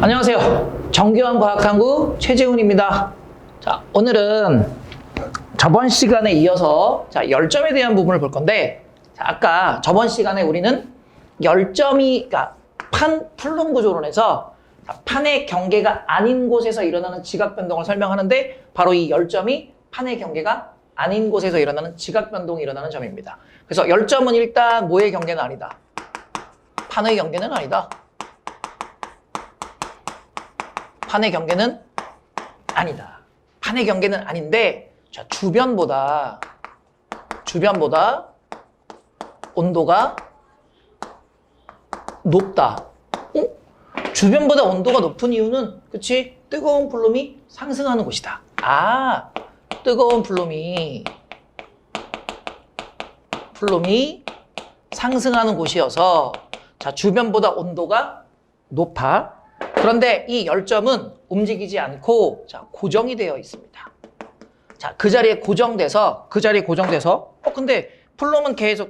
안녕하세요. 정교한 과학탐구 최재훈입니다. 자, 오늘은 저번 시간에 이어서 열점에 대한 부분을 볼 건데, 아까 저번 시간에 우리는 열점이, 그러니까 플룸 구조론에서 판의 경계가 아닌 곳에서 일어나는 지각 변동을 설명하는데, 바로 이 열점이 판의 경계가 아닌 곳에서 일어나는 지각 변동이 일어나는 점입니다. 그래서 열점은 일단 뭐의 경계는 아니다? 판의 경계는 아니다. 판의 경계는 아니다. 판의 경계는 아닌데, 자, 주변보다 온도가 높다. 주변보다 온도가 높은 이유는, 그치? 뜨거운 플룸이 상승하는 곳이다. 아, 뜨거운 플룸이 상승하는 곳이어서, 자, 주변보다 온도가 높아. 그런데 이 열점은 움직이지 않고, 자, 고정이 되어 있습니다. 자, 그 자리에 고정돼서, 근데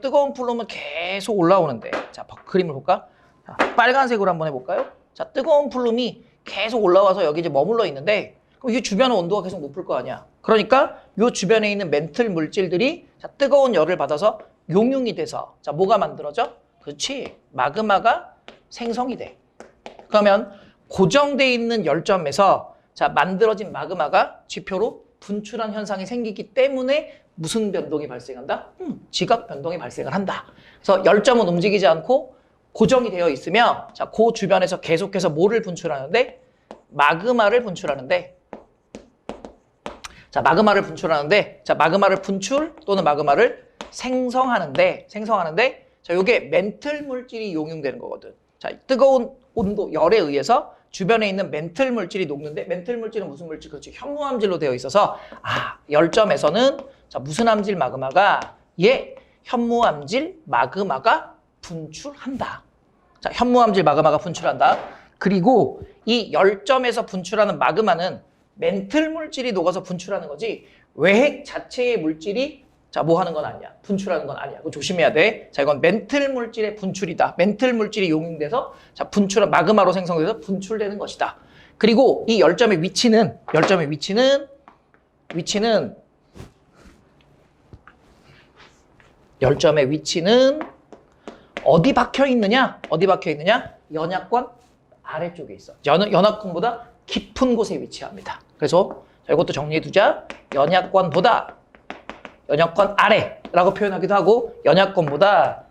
뜨거운 플룸은 계속 올라오는데, 자, 그림을 볼까? 자, 빨간색으로 한번 해볼까요? 자, 뜨거운 플룸이 계속 올라와서 여기 이제 머물러 있는데, 그럼 이 주변의 온도가 계속 높을 거 아니야. 그러니까 이 주변에 있는 멘틀 물질들이, 자, 뜨거운 열을 받아서 용융이 돼서, 자, 뭐가 만들어져? 그렇지, 마그마가 생성이 돼. 그러면 고정돼 있는 열점에서, 자, 만들어진 마그마가 지표로 분출한 현상이 생기기 때문에 무슨 변동이 발생한다? 지각 변동이 발생을 한다. 그래서 열점은 움직이지 않고 고정이 되어 있으며, 자, 그 주변에서 계속해서 뭐를 분출하는데? 마그마를 분출하는데, 자, 마그마를 분출 또는 마그마를 생성하는데, 자, 요게 멘틀 물질이 용융되는 거거든. 자, 뜨거운 온도, 열에 의해서 주변에 있는 멘틀 물질이 녹는데, 멘틀 물질은 무슨 물질? 그렇지, 현무암질로 되어 있어서, 열점에서는, 자, 무슨 암질 마그마가? 현무암질 마그마가 분출한다. 자, 현무암질 마그마가 분출한다. 그리고 이 열점에서 분출하는 마그마는 멘틀 물질이 녹아서 분출하는 거지, 외핵 자체의 물질이, 자, 뭐 하는 건 아니야. 분출하는 건 아니야. 그거 조심해야 돼. 자, 이건 멘틀 물질의 분출이다. 멘틀 물질이 용융돼서, 자, 마그마로 생성돼서 분출되는 것이다. 그리고 이 열점의 위치는 어디 박혀 있느냐? 연약권 아래쪽에 있어. 연약권보다 깊은 곳에 위치합니다. 그래서 자, 이것도 정리해 두자. 연약권 아래라고 표현하기도 하고, 연약권보다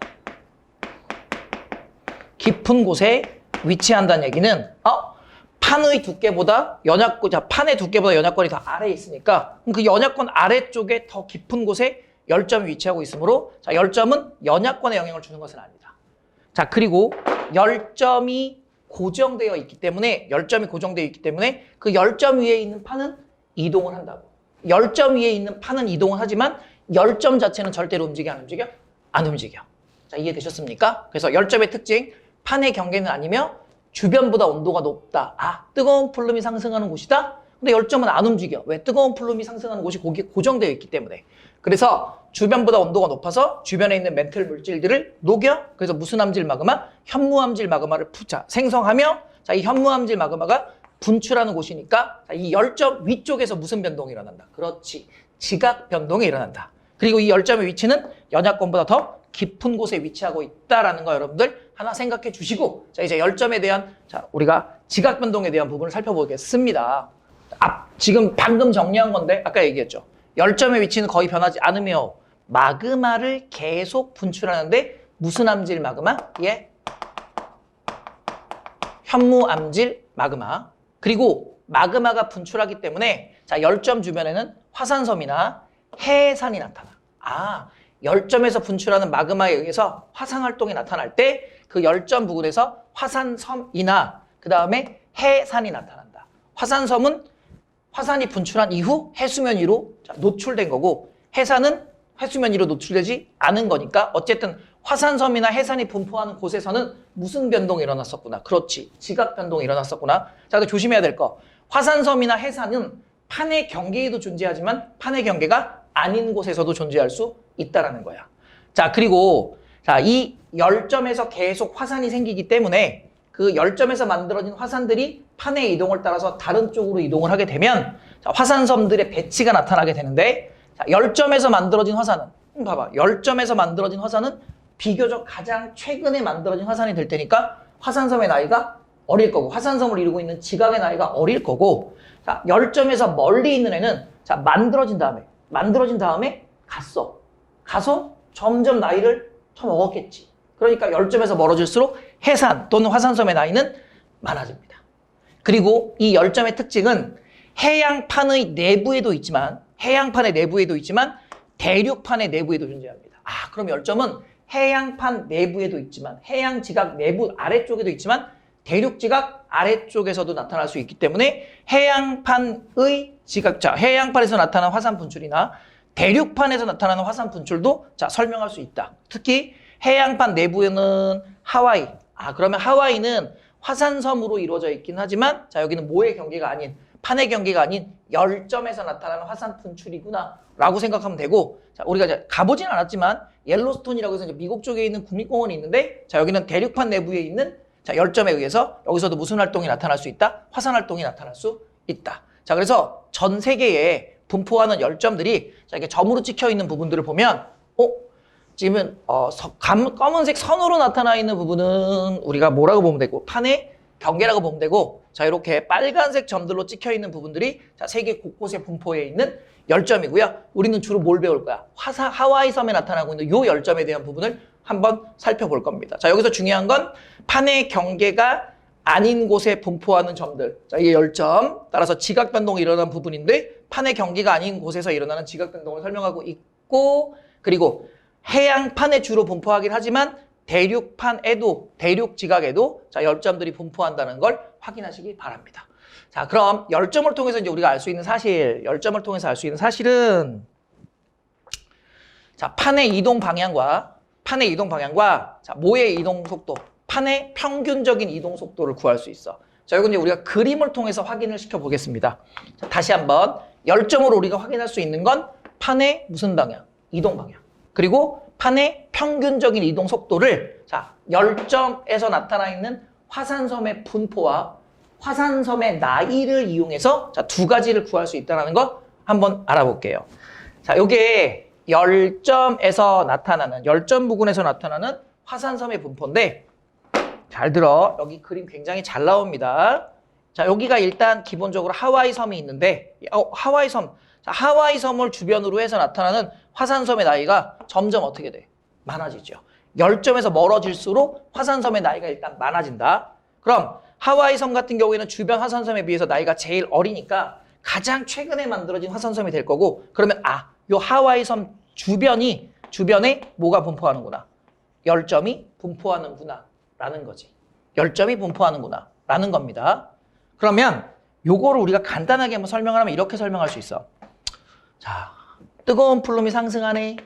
깊은 곳에 위치한다는 얘기는, 판의 두께보다 판의 두께보다 연약권이 더 아래에 있으니까, 그 연약권 아래쪽에 더 깊은 곳에 열점이 위치하고 있으므로, 자, 열점은 연약권에 영향을 주는 것은 아니다. 자, 그리고 열점이 고정되어 있기 때문에, 그 열점 위에 있는 판은 이동을 한다고. 열점 위에 있는 판은 이동을 하지만 열점 자체는 절대로 안 움직여. 자, 이해되셨습니까? 그래서 열점의 특징, 판의 경계는 아니며 주변보다 온도가 높다. 뜨거운 플룸이 상승하는 곳이다. 근데 열점은 안 움직여. 왜? 뜨거운 플룸이 상승하는 곳이 거기에 고정되어 있기 때문에. 그래서 주변보다 온도가 높아서 주변에 있는 멘틀 물질들을 녹여. 그래서 무슨 암질 마그마? 현무암질 마그마를 생성하며, 자, 이 현무암질 마그마가 분출하는 곳이니까, 자, 이 열점 위쪽에서 무슨 변동이 일어난다? 그렇지, 지각 변동이 일어난다. 그리고 이 열점의 위치는 연약권보다 더 깊은 곳에 위치하고 있다라는 거 여러분들 하나 생각해 주시고, 자, 이제 열점에 대한, 자, 우리가 지각 변동에 대한 부분을 살펴보겠습니다. 지금 방금 정리한 건데, 아까 얘기했죠. 열점의 위치는 거의 변하지 않으며 마그마를 계속 분출하는데, 무슨 암질 마그마? 현무암질 마그마. 그리고 마그마가 분출하기 때문에, 자, 열점 주변에는 화산섬이나 해산이 나타나. 열점에서 분출하는 마그마에 의해서 화산 활동이 나타날 때, 그 열점 부근에서 화산섬이나 그 다음에 해산이 나타난다. 화산섬은 화산이 분출한 이후 해수면 위로, 자, 노출된 거고, 해산은 해수면 위로 노출되지 않은 거니까, 어쨌든 화산섬이나 해산이 분포하는 곳에서는 무슨 변동이 일어났었구나. 그렇지, 지각 변동이 일어났었구나. 자, 조심해야 될 거. 화산섬이나 해산은 판의 경계에도 존재하지만 판의 경계가 아닌 곳에서도 존재할 수 있다라는 거야. 자, 그리고, 자, 이 열점에서 계속 화산이 생기기 때문에 그 열점에서 만들어진 화산들이 판의 이동을 따라서 다른 쪽으로 이동을 하게 되면 자, 화산섬들의 배치가 나타나게 되는데 자, 열점에서 만들어진 화산은 봐봐. 열점에서 만들어진 화산은 비교적 가장 최근에 만들어진 화산이 될 테니까 화산섬의 나이가 어릴 거고 화산섬을 이루고 있는 지각의 나이가 어릴 거고 자, 열점에서 멀리 있는 애는 자, 만들어진 다음에 가서 점점 나이를 처먹었겠지. 그러니까 열점에서 멀어질수록 해산 또는 화산섬의 나이는 많아집니다. 그리고 이 열점의 특징은 해양판의 내부에도 있지만 대륙판의 내부에도 존재합니다. 아, 그럼 열점은 해양판 내부에도 있지만 해양지각 내부 아래쪽에도 있지만 대륙지각 아래쪽에서도 나타날 수 있기 때문에 해양판의 지각자, 해양판에서 나타나는 화산 분출이나 대륙판에서 나타나는 화산 분출도 자, 설명할 수 있다. 특히 해양판 내부에는 하와이. 아, 그러면 하와이는 화산섬으로 이루어져 있긴 하지만 자, 여기는 뭐의 경계가 아닌 판의 경계가 아닌 열점에서 나타나는 화산 분출이구나 라고 생각하면 되고 자, 우리가 이제 가보진 않았지만 옐로스톤이라고 해서 이제 미국 쪽에 있는 국립공원이 있는데 자, 여기는 대륙판 내부에 있는 자, 열점에 의해서 여기서도 무슨 활동이 나타날 수 있다? 화산 활동이 나타날 수 있다. 자, 그래서 전 세계에 분포하는 열점들이 자, 이렇게 점으로 찍혀 있는 부분들을 보면 지금은 검은색 선으로 나타나 있는 부분은 우리가 뭐라고 보면 되고 판의 경계라고 보면 되고 자, 이렇게 빨간색 점들로 찍혀 있는 부분들이 자, 세계 곳곳에 분포해 있는 열점이고요. 우리는 주로 뭘 배울 거야? 하와이 섬에 나타나고 있는 요 열점에 대한 부분을 한번 살펴볼 겁니다. 자, 여기서 중요한 건 판의 경계가 아닌 곳에 분포하는 점들. 자, 이게 열점. 따라서 지각 변동이 일어나는 부분인데 판의 경계가 아닌 곳에서 일어나는 지각 변동을 설명하고 있고 그리고 해양판에 주로 분포하긴 하지만 대륙판에도 대륙 지각에도 자, 열점들이 분포한다는 걸 확인하시기 바랍니다. 자, 그럼 열점을 통해서 이제 우리가 알 수 있는 사실, 열점을 통해서 알 수 있는 사실은 자, 판의 이동 방향과 자, 뭐의 이동 속도? 판의 평균적인 이동 속도를 구할 수 있어. 자, 이건 이제 우리가 그림을 통해서 확인을 시켜 보겠습니다. 자, 다시 한번 열점으로 우리가 확인할 수 있는 건 판의 무슨 방향? 이동 방향. 그리고 판의 평균적인 이동 속도를 자, 열점에서 나타나 있는 화산섬의 분포와 화산섬의 나이를 이용해서 자, 두 가지를 구할 수 있다는 거 한번 알아볼게요. 자, 요게 열점에서 나타나는 열점 부근에서 나타나는 화산섬의 분포인데 잘 들어. 여기 그림 굉장히 잘 나옵니다. 자, 여기가 일단 기본적으로 하와이 섬이 있는데 하와이 섬. 자, 하와이 섬을 주변으로 해서 나타나는 화산섬의 나이가 점점 어떻게 돼? 많아지죠. 열점에서 멀어질수록 화산섬의 나이가 일단 많아진다. 그럼 하와이 섬 같은 경우에는 주변 화산섬에 비해서 나이가 제일 어리니까 가장 최근에 만들어진 화산섬이 될 거고 그러면 요 하와이 섬 주변에 뭐가 분포하는구나. 열점이 분포하는구나 라는 거지. 열점이 분포하는구나 라는 겁니다. 그러면 요거를 우리가 간단하게 한번 설명을 하면 이렇게 설명할 수 있어. 자, 뜨거운 플룸이 상승하네.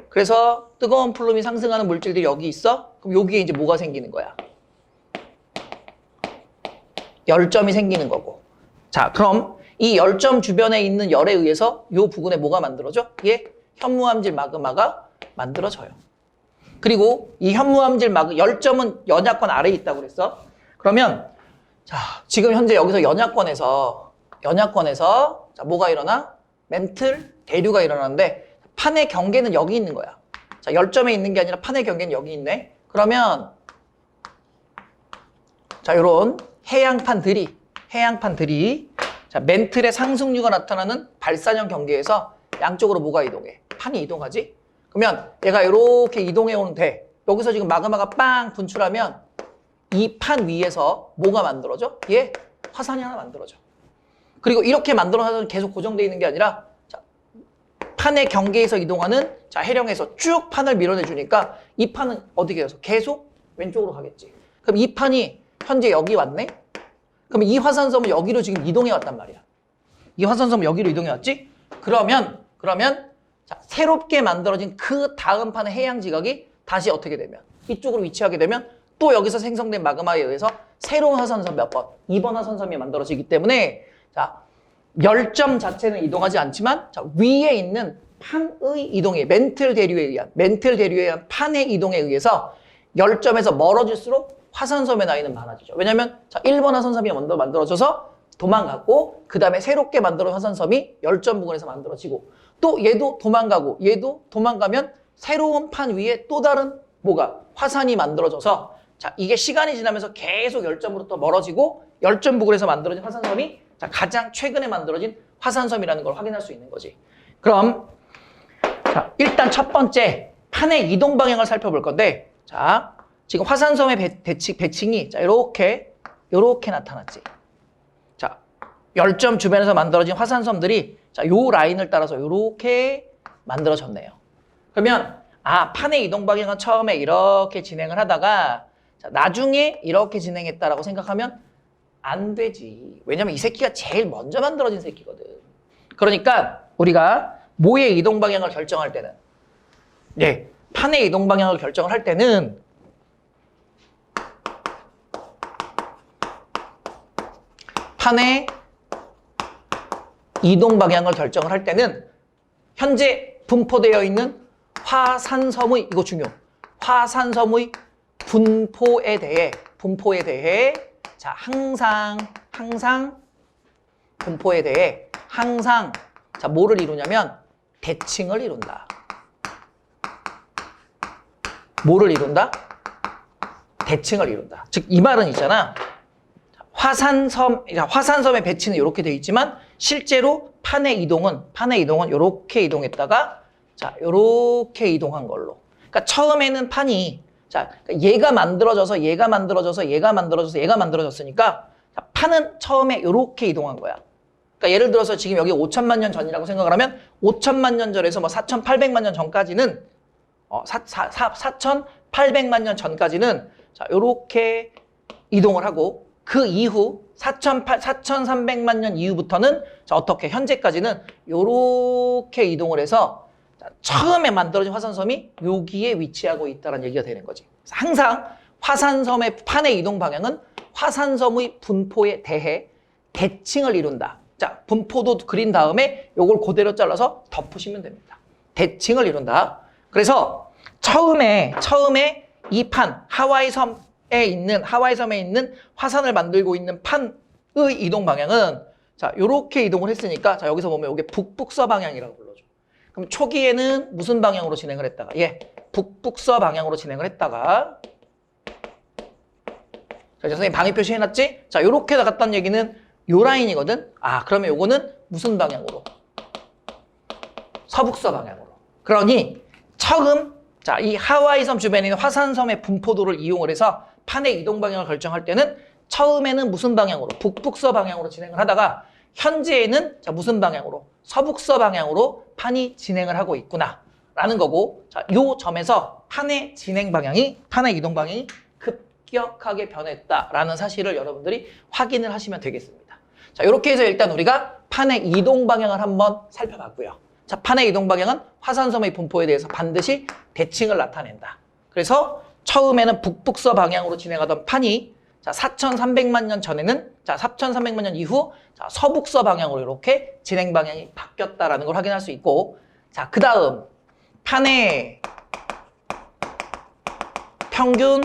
그래서 뜨거운 플룸이 상승하는 물질들이 여기 있어. 그럼 여기에 이제 뭐가 생기는 거야? 열점이 생기는 거고. 자, 그럼 이 열점 주변에 있는 열에 의해서 요 부근에 뭐가 만들어져? 현무암질 마그마가 만들어져요. 그리고 이 현무암질 열점은 연약권 아래에 있다고 그랬어. 그러면 자, 지금 현재 여기서 연약권에서 자, 뭐가 일어나? 멘틀 대류가 일어나는데 판의 경계는 여기 있는 거야. 자, 열점에 있는 게 아니라 판의 경계는 여기 있네. 그러면 자, 요런 해양판들이 자, 멘틀의 상승류가 나타나는 발산형 경계에서 양쪽으로 뭐가 이동해? 판이 이동하지? 그러면 얘가 이렇게 이동해 오는데 여기서 지금 마그마가 빵 분출하면 이 판 위에서 뭐가 만들어져? 화산이 하나 만들어져. 그리고 이렇게 만들어서 계속 고정되어 있는 게 아니라 자, 판의 경계에서 이동하는 자, 해령에서 쭉 판을 밀어내주니까 이 판은 어떻게 해서 계속 왼쪽으로 가겠지. 그럼 이 판이 현재 여기 왔네? 그럼 이 화산섬은 여기로 지금 이동해 왔단 말이야. 이 화산섬은 여기로 이동해 왔지? 그러면 자, 새롭게 만들어진 그 다음 판의 해양 지각이 다시 어떻게 되면 이쪽으로 위치하게 되면 또 여기서 생성된 마그마에 의해서 새로운 화산섬 몇 번? 2번 화산섬이 만들어지기 때문에 자, 열점 자체는 이동하지 않지만 자, 위에 있는 판의 이동에 멘틀 대류에 의한 판의 이동에 의해서 열점에서 멀어질수록 화산섬의 나이는 많아지죠. 왜냐면 자, 1번 화산섬이 먼저 만들어져서 도망갔고 그 다음에 새롭게 만들어진 화산섬이 열점 부근에서 만들어지고 또 얘도 도망가고 얘도 도망가면 새로운 판 위에 또 다른 뭐가 화산이 만들어져서 자, 이게 시간이 지나면서 계속 열점으로 또 멀어지고 열점 부근에서 만들어진 화산섬이 자, 가장 최근에 만들어진 화산섬이라는 걸 확인할 수 있는 거지. 그럼 자, 일단 첫 번째 판의 이동 방향을 살펴볼 건데 자, 지금 화산섬의 배칭이 자, 요렇게 나타났지. 자, 열점 주변에서 만들어진 화산섬들이 자, 요 라인을 따라서 요렇게 만들어졌네요. 그러면 아, 판의 이동 방향은 처음에 이렇게 진행을 하다가 자, 나중에 이렇게 진행했다라고 생각하면 안 되지. 왜냐면 이 새끼가 제일 먼저 만들어진 새끼거든. 그러니까 우리가 모의 이동 방향을 결정할 때는 네, 판의 이동 방향을 결정을 할 때는 판의 이동 방향을 결정을 할 때는 현재 분포되어 있는 화산섬의 이거 중요. 화산섬의 분포에 대해 자, 항상 분포에 대해 항상 자, 뭐를 이루냐면 대칭을 이룬다. 뭐를 이룬다? 대칭을 이룬다. 즉 이 말은 있잖아. 화산섬의 배치는 이렇게 되어 있지만 실제로 판의 이동은 이렇게 이동했다가 자, 이렇게 이동한 걸로. 그러니까 처음에는 판이 자, 얘가 만들어졌으니까 자, 판은 처음에 이렇게 이동한 거야. 그러니까 예를 들어서 지금 여기 5천만 년 전이라고 생각을 하면 5천만 년 전에서 뭐 4,800만 년 전까지는 4,800만 년 전까지는 자, 요렇게 이동을 하고 그 이후 4,300만 년 이후부터는 자, 어떻게 현재까지는 요렇게 이동을 해서 자, 처음에 만들어진 화산섬이 여기에 위치하고 있다는 얘기가 되는 거지. 항상 화산섬의 판의 이동 방향은 화산섬의 분포에 대해 대칭을 이룬다. 자, 분포도 그린 다음에 요걸 그대로 잘라서 덮으시면 됩니다. 대칭을 이룬다. 그래서 처음에 이 판 하와이섬에 있는 화산을 만들고 있는 판의 이동 방향은 자, 요렇게 이동을 했으니까 자, 여기서 보면 이게 북북서 방향이라고 불러줘. 그럼 초기에는 무슨 방향으로 진행을 했다가 예, 북북서 방향으로 진행을 했다가 자, 선생님 방위 표시 해놨지? 자, 요렇게 나갔다는 얘기는 요 라인이거든? 아, 그러면 요거는 무슨 방향으로? 서북서 방향으로. 그러니 처음 자, 이 하와이섬 주변에 있는 화산섬의 분포도를 이용을 해서 판의 이동 방향을 결정할 때는 처음에는 무슨 방향으로? 북북서 방향으로 진행을 하다가 현재에는 자, 무슨 방향으로? 서북서 방향으로 판이 진행을 하고 있구나 라는 거고 자, 요 점에서 판의 이동 방향이 급격하게 변했다라는 사실을 여러분들이 확인을 하시면 되겠습니다. 자, 이렇게 해서 일단 우리가 판의 이동 방향을 한번 살펴봤고요. 자, 판의 이동 방향은 화산섬의 분포에 대해서 반드시 대칭을 나타낸다. 그래서 처음에는 북북서 방향으로 진행하던 판이 자, 4,300만 년 전에는 자, 4,300만 년 이후 자, 서북서 방향으로 이렇게 진행 방향이 바뀌었다라는 걸 확인할 수 있고 자, 그다음 판의 평균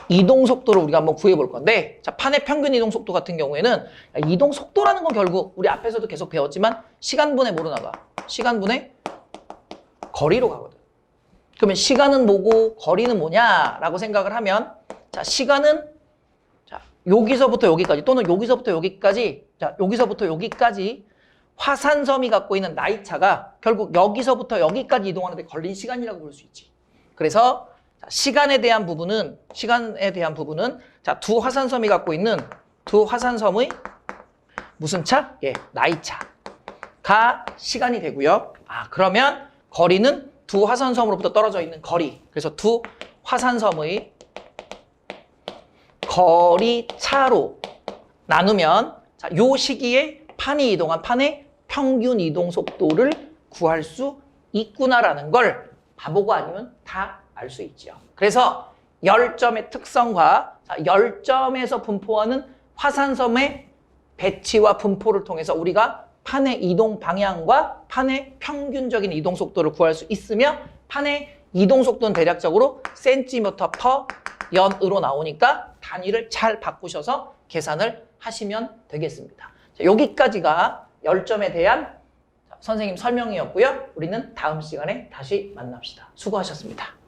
이동 속도를 우리가 한번 구해 볼 건데 자, 판의 평균 이동 속도 같은 경우에는 이동 속도라는 건 결국 우리 앞에서도 계속 배웠지만 시간분의 뭐로 나가? 시간분의 거리로 가거든. 그러면 시간은 뭐고 거리는 뭐냐라고 생각을 하면 자, 시간은 자, 여기서부터 여기까지 또는 여기서부터 여기까지 자, 여기서부터 여기까지 화산섬이 갖고 있는 나이차가 결국 여기서부터 여기까지 이동하는데 걸린 시간이라고 볼 수 있지. 그래서 시간에 대한 부분은 자, 두 화산섬이 갖고 있는 두 화산섬의 무슨 차? 예, 나이차가 시간이 되고요. 아, 그러면 거리는 두 화산섬으로부터 떨어져 있는 거리. 그래서 두 화산섬의 거리 차로 나누면 자, 요 시기에 판이 이동한 판의 평균 이동 속도를 구할 수 있구나라는 걸 바보가 아니면 다 알 수 있죠. 그래서 열점의 특성과 열점에서 분포하는 화산섬의 배치와 분포를 통해서 우리가 판의 이동 방향과 판의 평균적인 이동 속도를 구할 수 있으며 판의 이동 속도는 대략적으로 센티미터 퍼 연으로 나오니까 단위를 잘 바꾸셔서 계산을 하시면 되겠습니다. 자, 여기까지가 열점에 대한 선생님 설명이었고요. 우리는 다음 시간에 다시 만납시다. 수고하셨습니다.